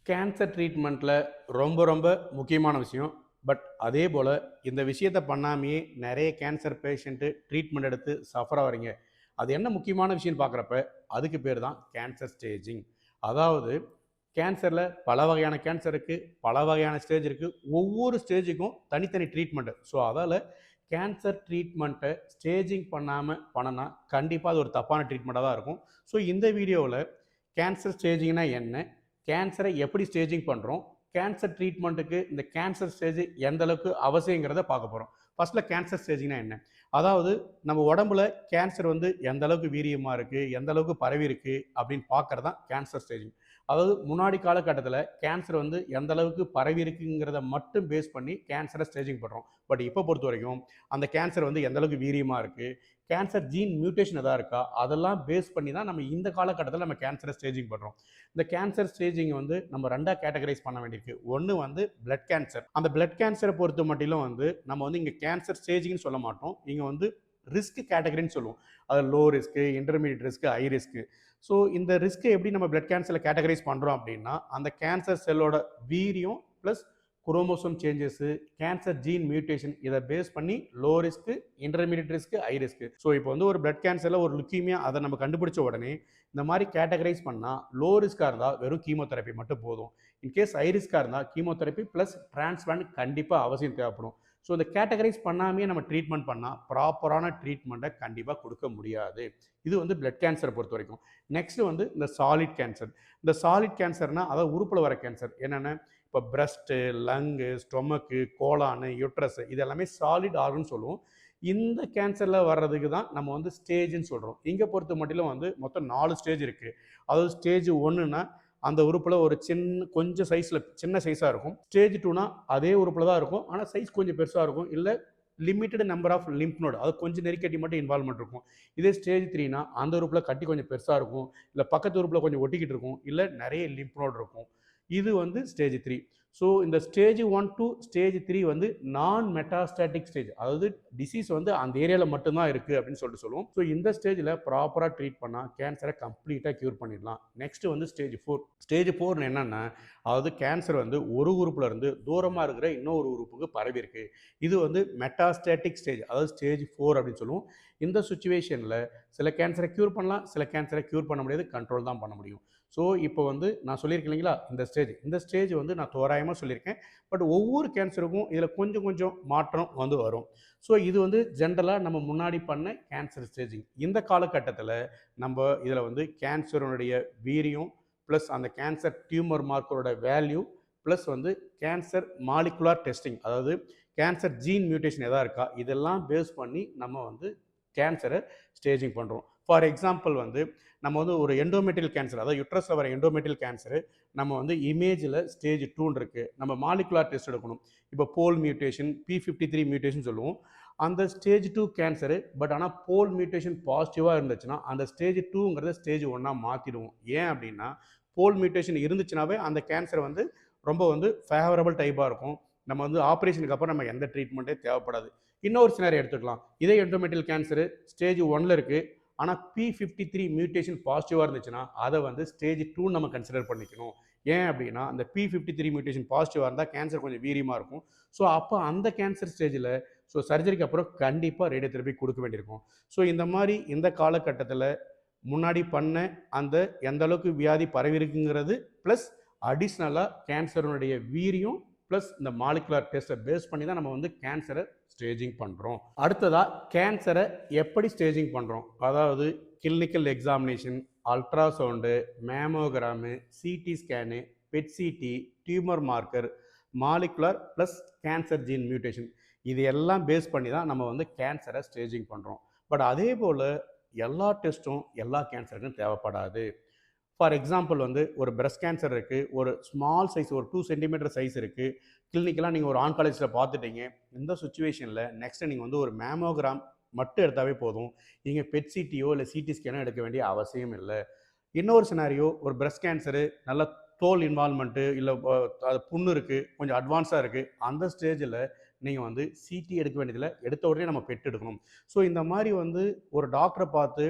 Cancer ட்ரீட்மெண்ட்டில் ரொம்ப ரொம்ப முக்கியமான விஷயம். பட் அதே போல் இந்த விஷயத்த பண்ணாமையே நிறைய கேன்சர் பேஷண்ட்டு ட்ரீட்மெண்ட் எடுத்து சஃபர் ஆகுறீங்க. அது என்ன முக்கியமான விஷயம்னு பார்க்குறப்ப அதுக்கு பேர் தான் கேன்சர் ஸ்டேஜிங். அதாவது கேன்சரில் பல வகையான கேன்சர் இருக்குது, பல வகையான ஸ்டேஜ் இருக்குது. ஒவ்வொரு ஸ்டேஜுக்கும் தனித்தனி ட்ரீட்மெண்ட்டு. ஸோ அதால் கேன்சர் ட்ரீட்மெண்ட்டை ஸ்டேஜிங் பண்ணாமல் பண்ணனா கண்டிப்பாக அது ஒரு தப்பான ட்ரீட்மெண்ட்டாக தான் இருக்கும். ஸோ இந்த வீடியோவில் கேன்சர் ஸ்டேஜிங்னா என்ன, கேன்சரை எப்படி ஸ்டேஜிங் பண்ணுறோம், கேன்சர் ட்ரீட்மெண்ட்டுக்கு இந்த கேன்சர் ஸ்டேஜ் எந்த அளவுக்கு அவசியங்கிறத பார்க்க போகிறோம். ஃபர்ஸ்ட்டில் கேன்சர் ஸ்டேஜிங்னா என்ன? அதாவது நம்ம உடம்புல கேன்சர் வந்து எந்த அளவுக்கு வீரியமாக இருக்குது, எந்த அளவுக்கு பரவி இருக்குது அப்படின்னு பார்க்குறது தான் கேன்சர் ஸ்டேஜிங். அதாவது முன்னாடி காலகட்டத்தில் கேன்சர் வந்து எந்த அளவுக்கு பரவி இருக்குங்கிறத மட்டும் பேஸ் பண்ணி கேன்சரை ஸ்டேஜிங் பண்ணுறோம். பட் இப்போ பொறுத்த வரைக்கும் அந்த கேன்சர் வந்து எந்த அளவுக்கு வீரியமாக இருக்குது, கேன்சர் ஜீன் மியூட்டேஷன் எதாவது இருக்கா, அதெல்லாம் பேஸ் பண்ணி தான் நம்ம இந்த காலகட்டத்தில் நம்ம கேன்சரை ஸ்டேஜிங் பண்ணுறோம். இந்த கேன்சர் ஸ்டேஜிங் வந்து நம்ம ரெண்டாக கேட்டகரைஸ் பண்ண வேண்டியிருக்கு. ஒன்று வந்து பிளட் கேன்சர். அந்த பிளட் கேன்சரை பொறுத்த மட்டிலும் வந்து நம்ம வந்து இங்கே கேன்சர் ஸ்டேஜிங்னு சொல்ல மாட்டோம். இங்கே வந்து ரிஸ்க் கேட்டகரின்னு சொல்லுவோம். அது low risk, intermediate risk, high risk. So இந்த ரிஸ்க்கை எப்படி நம்ம பிளட் கேன்சரில் கேட்டகரைஸ் பண்ணுறோம் அப்படின்னா, அந்த கேன்சர் செல்லோட வீரியம் plus chromosome changes, cancer gene mutation இதை பேஸ் பண்ணி low risk, intermediate risk, high risk. So இப்போ வந்து ஒரு பிளட் கேன்சரில் ஒரு லுக்கீமியா அதை நம்ம கண்டுபிடிச்ச உடனே இந்த மாதிரி கேட்டகரைஸ் பண்ணால் லோ ரிஸ்க்காக இருந்தால் வெறும் கீமோதெரப்பி மட்டும் போதும். இன்கேஸ் ஹை ரிஸ்க்காக இருந்தால் கீமோதெரப்பி ப்ளஸ் டிரான்ஸ்பிளான்ட் கண்டிப்பாக அவசியம் தேவைப்படும். ஸோ இந்த கேட்டகரைஸ் பண்ணாமே நம்ம ட்ரீட்மெண்ட் பண்ணால் ப்ராப்பரான ட்ரீட்மெண்ட்டை கண்டிப்பாக கொடுக்க முடியாது. இது வந்து பிளட் கேன்சரை பொறுத்த வரைக்கும். நெக்ஸ்ட் வந்து இந்த சாலிட் கேன்சர். இந்த சாலிட் கேன்சர்னா அதாவது உறுப்பில் வர கேன்சர் என்னென்ன, இப்போ பிரஸ்ட்டு, லங்கு, ஸ்டொமக்கு, கோலானு, யுட்ரஸ் இது எல்லாமே சாலிட் ஆர்கன் சொல்லுவோம். இந்த கேன்சரில் வர்றதுக்கு தான் நம்ம வந்து ஸ்டேஜ்னு சொல்கிறோம். இங்கே பொறுத்த மட்டிலும் வந்து மொத்தம் 4 ஸ்டேஜ் இருக்குது. அதாவது ஸ்டேஜ் 1னா அந்த உறுப்பில் ஒரு கொஞ்சம் சைஸில் சின்ன சைஸாக இருக்கும். ஸ்டேஜ் 2னா அதே உறுப்பில் தான் இருக்கும், ஆனால் சைஸ் கொஞ்சம் பெருசாக இருக்கும். இல்லை limited number of lymph node, அது கொஞ்சம் நெருக்கட்டி மட்டும் இன்வால்மெண்ட் இருக்கும். இதே ஸ்டேஜ் 3னா அந்த உறுப்பில் கட்டி கொஞ்சம் பெருசாக இருக்கும், இல்லை பக்கத்து உறுப்பில் கொஞ்சம் ஒட்டிக்கிட்டு இருக்கும், இல்லை நிறைய லிம்ப் நோடு இருக்கும். இது வந்து ஸ்டேஜ் 3. ஸோ இந்த ஸ்டேஜ் 1 டு ஸ்டேஜ் 3 வந்து நான் மெட்டாஸ்டாட்டிக் ஸ்டேஜ், அதாவது டிசீஸ் வந்து அந்த ஏரியாவில் மட்டும்தான் இருக்குது அப்படின்னு சொல்லுவோம். ஸோ இந்த ஸ்டேஜில் ப்ராப்பராக ட்ரீட் பண்ணால் கேன்சரை கம்ப்ளீட்டாக க்யூர் பண்ணிடலாம். நெக்ஸ்ட் வந்து ஸ்டேஜ் 4. ஸ்டேஜ் 4 என்னென்னா, அதாவது கேன்சர் வந்து ஒரு உறுப்புல இருந்து தூரமாக இருக்கிற இன்னொரு உறுப்புக்கு பரவி இருக்கு. இது வந்து மெட்டாஸ்டாட்டிக் ஸ்டேஜ், அதாவது ஸ்டேஜ் 4 அப்படின்னு சொல்லுவோம். இந்த சுச்சுவேஷனில் சில கேன்சரை க்யூர் பண்ணலாம், சில கேன்சரை க்யூர் பண்ண முடியாது, கண்ட்ரோல் தான் பண்ண முடியும். ஸோ இப்போ வந்து நான் சொல்லியிருக்கேன் இல்லைங்களா, இந்த ஸ்டேஜ் வந்து நான் தோராயமாக சொல்லியிருக்கேன். பட் ஒவ்வொரு கேன்சருக்கும் இதில் கொஞ்சம் கொஞ்சம் மாற்றம் வந்து வரும். ஸோ இது வந்து ஜென்ரலாக நம்ம முன்னாடி பண்ண கேன்சர் ஸ்டேஜிங். இந்த காலகட்டத்தில் நம்ம இதில் வந்து கேன்சருடைய வீரியம் ப்ளஸ் அந்த கேன்சர் டியூமர் மார்க்கரோட வேல்யூ ப்ளஸ் வந்து கேன்சர் மாலிகுலார் டெஸ்டிங், அதாவது கேன்சர் ஜீன் மியூட்டேஷன் எதாவது இருக்கா, இதெல்லாம் பேஸ் பண்ணி நம்ம வந்து கேன்சரை ஸ்டேஜிங் பண்ணுறோம். ஃபார் எக்ஸாம்பிள் வந்து நம்ம வந்து ஒரு எண்டோமெட்ரியல் கேன்சர், அதாவது யுட்ரஸில் வர எண்டோமெட்ரியல் கேன்சரு நம்ம வந்து இமேஜில் ஸ்டேஜ் 2 இருக்குது. நம்ம மாலிகுலார் டெஸ்ட் எடுக்கணும். இப்போ போல் மியூட்டேஷன், P53 மியூட்டேஷன் சொல்லுவோம். அந்த ஸ்டேஜ் 2 கேன்சரு. பட் ஆனால் போல் மியூட்டேஷன் பாசிட்டிவாக இருந்துச்சுன்னா அந்த ஸ்டேஜ் 2ங்கிறத ஸ்டேஜ் 1ஆக மாற்றிடுவோம். ஏன் அப்படின்னா போல் மியூட்டேஷன் இருந்துச்சுனாவே அந்த கேன்சர் வந்து ரொம்ப வந்து ஃபேவரபிள் டைப்பாக இருக்கும். நம்ம வந்து ஆப்ரேஷனுக்கு அப்புறம் நம்ம எந்த ட்ரீட்மெண்ட்டே தேவைப்படாது. இன்னொரு சினாரியோ எடுத்துக்கலாம். இதே எண்டோமெட்ரியல் கேன்சரு ஸ்டேஜ் 1ல் இருக்குது, ஆனால் P53 மியூட்டேஷன் பாசிட்டிவாக இருந்துச்சுன்னா அதை வந்து ஸ்டேஜ் 2 நம்ம கன்சிடர் பண்ணிக்கணும். ஏன் அப்படின்னா அந்த P53 மியூட்டேஷன் பாசிட்டிவாக இருந்தால் கேன்சர் கொஞ்சம் வீரியமாக இருக்கும். ஸோ அப்போ அந்த கேன்சர் ஸ்டேஜில் சர்ஜரிக்கு அப்புறம் கண்டிப்பாக ரேடியோதெரப்பி கொடுக்க வேண்டியிருக்கும். ஸோ இந்த மாதிரி இந்த காலகட்டத்தில் முன்னாடி பண்ண அந்த எந்த அளவுக்கு வியாதி பரவி இருக்குங்கிறது ப்ளஸ் அடிஷ்னலாக கேன்சருடைய வீரியம் ப்ளஸ் இந்த மாலிகுலர் டெஸ்ட்டை பேஸ் பண்ணி தான் நம்ம வந்து கேன்சரை ஸ்டேஜிங் பண்ணுறோம். அடுத்ததாக கேன்சரை எப்படி ஸ்டேஜிங் பண்ணுறோம், அதாவது clinical examination, ultrasound, mammogram, CT scan, PET CT, tumour marker, molecular plus cancer gene mutation, இது எல்லாம் பேஸ் பண்ணி தான் நம்ம வந்து கேன்சரை ஸ்டேஜிங் பண்ணுறோம். பட் அதே போல் எல்லா டெஸ்ட்டும் எல்லா கேன்சருக்கும் தேவைப்படாது. ஃபார் எக்ஸாம்பிள் வந்து ஒரு பிரஸ்ட் கேன்சர் இருக்குது, ஒரு ஸ்மால் சைஸ் ஒரு 2 சென்டிமீட்டர் சைஸ் இருக்குது, கிளினிக்கெலாம் நீங்கள் ஒரு ஆன்காலஜிஸ்ட்டில் பார்த்துட்டீங்க. இந்த சுச்சுவேஷனில் நெக்ஸ்ட்டு நீங்கள் வந்து ஒரு மேமோகிராம் மட்டும் எடுத்தாவே போதும். நீங்கள் பெட்சிடியோ இல்லை சிடி ஸ்கேனோ எடுக்க வேண்டிய அவசியம் இல்லை. இன்னொரு சினாரியோ, ஒரு பிரஸ்ட் கேன்சரு நல்ல தோல் இன்வால்மெண்ட்டு இல்லை அது புண்ணு இருக்குது, கொஞ்சம் அட்வான்ஸாக இருக்குது, அந்த ஸ்டேஜில் நீங்கள் வந்து சிடி எடுக்க வேண்டியதில்லை, எடுத்த உடனே நம்ம பெட் எடுக்கணும். ஸோ இந்த மாதிரி வந்து ஒரு டாக்டரை பார்த்து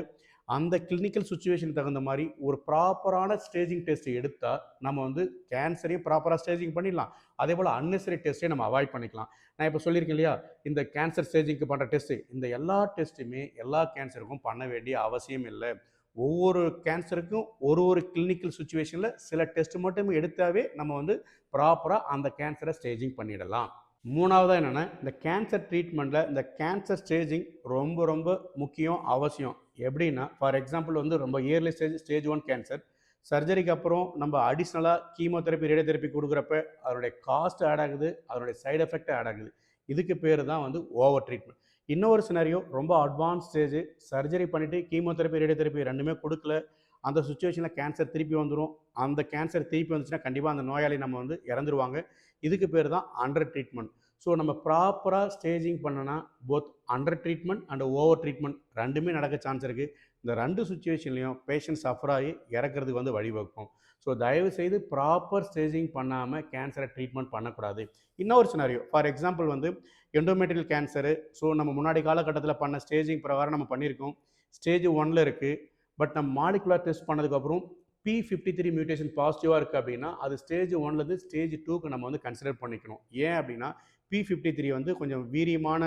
அந்த கிளினிக்கல் சிச்சுவேஷன் தகுந்த மாதிரி ஒரு ப்ராப்பரான ஸ்டேஜிங் டெஸ்ட் எடுத்தால் நம்ம வந்து கேன்சரையும் ப்ராப்பராக ஸ்டேஜிங் பண்ணிடலாம். அதே போல் அன்னெசரி டெஸ்ட்டையும் நம்ம அவாய்ட் பண்ணிக்கலாம். நான் இப்போ சொல்லியிருக்கேன் இல்லையா, இந்த கேன்சர் ஸ்டேஜிங்க்கு பண்ணுற டெஸ்ட்டு, இந்த எல்லா டெஸ்ட்டுமே எல்லா கேன்சருக்கும் பண்ண வேண்டிய அவசியம் இல்லை. ஒவ்வொரு கேன்சருக்கும் ஒரு கிளினிக்கல் சிச்சுவேஷனில் சில டெஸ்ட் மட்டும் எடுத்தாவே நம்ம வந்து ப்ராப்பராக அந்த கேன்சரை ஸ்டேஜிங் பண்ணிடலாம். மூணாவதாக என்னென்னா, இந்த கேன்சர் ட்ரீட்மெண்ட்டில் இந்த கேன்சர் ஸ்டேஜிங் ரொம்ப ரொம்ப முக்கியம், அவசியம். எப்படின்னா, ஃபார் எக்ஸாம்பிள் வந்து ரொம்ப இயர்லி ஸ்டேஜ் 1 கேன்சர் சர்ஜரிக்கு அப்புறம் நம்ம அடிஷ்னலாக கீமோதெரப்பி, ரேடியோதெரப்பி கொடுக்குறப்ப அதனுடைய காஸ்ட் ஆட் ஆகுது, அதனுடைய சைடு எஃபெக்ட் ஆட் ஆகுது. இதுக்கு பேர் தான் வந்து ஓவர் ட்ரீட்மெண்ட். இன்னொரு சினாரியோ, ரொம்ப அட்வான்ஸ் ஸ்டேஜ், சர்ஜரி பண்ணிவிட்டு கீமோதெரப்பி, ரேடியோதெரப்பி ரெண்டுமே கொடுக்கல, அந்த சுச்சுவேஷனில் கேன்சர் திருப்பி வந்துடும். அந்த கேன்சர் திருப்பி வந்துச்சுன்னா கண்டிப்பாக அந்த நோயாளி நம்ம வந்து இறந்துருவாங்க. இதுக்கு பேர் தான் அண்டர் ட்ரீட்மெண்ட். ஸோ நம்ம ப்ராப்பராக ஸ்டேஜிங் பண்ணனா both under treatment and over treatment ரெண்டுமே நடக்க சான்ஸ் இருக்குது. இந்த ரெண்டு சுச்சுவேஷன்லையும் பேஷண்ட் சஃபர் ஆகி இறக்கிறதுக்கு வந்து வழிவகுக்கும். ஸோ தயவுசெய்து ப்ராப்பர் ஸ்டேஜிங் பண்ணாமல் கேன்சரை ட்ரீட்மெண்ட் பண்ணக்கூடாது. இன்னொரு சினாரியோ, ஃபார் எக்ஸாம்பிள் வந்து எண்டோமெட்ரியல் கேன்சரு. ஸோ நம்ம முன்னாடி காலகட்டத்தில் பண்ண ஸ்டேஜிங் பிரகாரம் நம்ம பண்ணியிருக்கோம். ஸ்டேஜ் 1 இருக்குது. பட் நம்ம மாலிகுலர் டெஸ்ட் பண்ணதுக்கப்புறம் P53 மியூட்டேஷன் பாசிட்டிவாக இருக்குது அப்படின்னா அது ஸ்டேஜ் 1லேருந்து ஸ்டேஜ் 2க்கு நம்ம வந்து கன்சிடர் பண்ணிக்கணும். ஏன் அப்படின்னா P53 வந்து கொஞ்சம் வீரியமான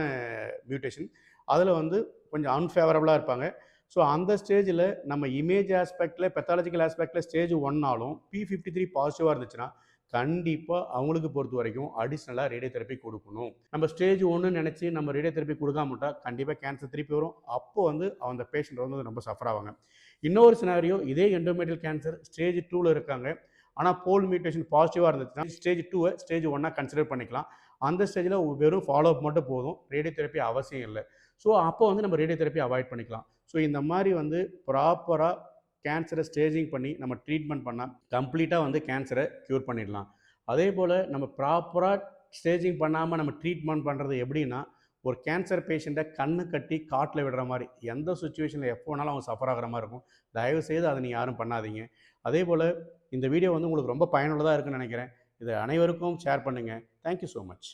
மியூட்டேஷன், அதில் வந்து கொஞ்சம் அன்ஃபேவரபுளாக இருப்பாங்க. ஸோ அந்த ஸ்டேஜில் நம்ம இமேஜ் ஆஸ்பெக்டில், பெத்தாலஜிக்கல் ஆஸ்பெக்டில் ஸ்டேஜ் 1னாலும் P53 பாசிட்டிவாக இருந்துச்சுன்னா கண்டிப்பாக அவங்களுக்கு பொறுத்த வரைக்கும் அடிஷ்னலாக ரேடியோதெரப்பி கொடுக்கணும். நம்ம ஸ்டேஜ் 1 நினச்சி நம்ம ரேடியோதெரப்பி கொடுக்காமட்டா கண்டிப்பாக கேன்சர் திருப்பி வரும். அப்போ வந்து அந்த பேஷண்ட் வந்து ரொம்ப சஃபர் ஆவாங்க. இன்னொரு சினாரியோ, இதே எண்டோமெட்ரியல் கேன்சர் ஸ்டேஜ் 2ல் இருக்காங்க, ஆனால் போல் மியூட்டேஷன் பாசிட்டிவாக இருந்துச்சுன்னா ஸ்டேஜ் 2வை ஸ்டேஜ் 1ஆக கன்சிடர் பண்ணிக்கலாம். அந்த ஸ்டேஜில் வெறும் ஃபாலோ அப் மட்டும் போதும், ரேடியோதெரப்பி அவசியம் இல்லை. ஸோ அப்போ வந்து நம்ம ரேடியோதெரப்பி அவாய்ட் பண்ணிக்கலாம். ஸோ இந்த மாதிரி வந்து ப்ராப்பராக கேன்சரை ஸ்டேஜிங் பண்ணி நம்ம ட்ரீட்மெண்ட் பண்ணால் கம்ப்ளீட்டாக வந்து கேன்சரை க்யூர் பண்ணிடலாம். அதே போல் நம்ம ப்ராப்பராக ஸ்டேஜிங் பண்ணாமல் நம்ம ட்ரீட்மெண்ட் பண்ணுறது எப்படின்னா, ஒரு கேன்சர் பேஷண்ட்டை கண்ணு கட்டி காட்டில் விடுற மாதிரி, எந்த சுச்சுவேஷனில் எப்போ வேணாலும் அவங்க சஃபர் ஆகிற மாதிரி இருக்கும். தயவுசெய்து அதை நீங்கள் யாரும் பண்ணாதீங்க. அதே போல் இந்த வீடியோ வந்து உங்களுக்கு ரொம்ப பயனுள்ளதாக இருக்குன்னு நினைக்கிறேன். இதை அனைவருக்கும் ஷேர் பண்ணுங்கள். Thank you so much.